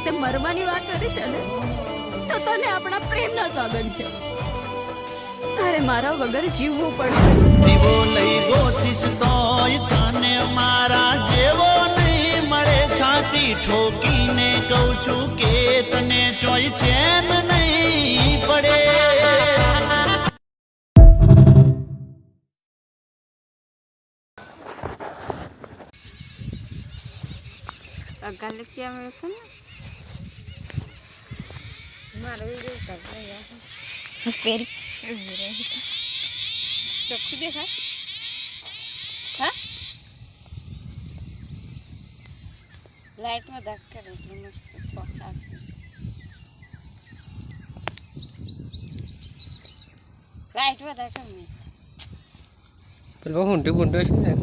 તે મરવાની વાત કરી છે ને, તો તને આપણા પ્રેમના સોગંદ છે. તારે મારા વગર જીવવું પડશે. દીવો લઈ ગોતીશ તોય તને મારા જેવો નહીં મળે. છાતી ઠોકીને કહું છું કે તને ચોય ચેન નહીં પડે. Agak ya mereka ni. Mana video kerja ya? Peri. Cakap dia kan? Hah? Light में देख कर रही मस्त पका से. Light में देख कर मैं. Pero hundu bundu sih.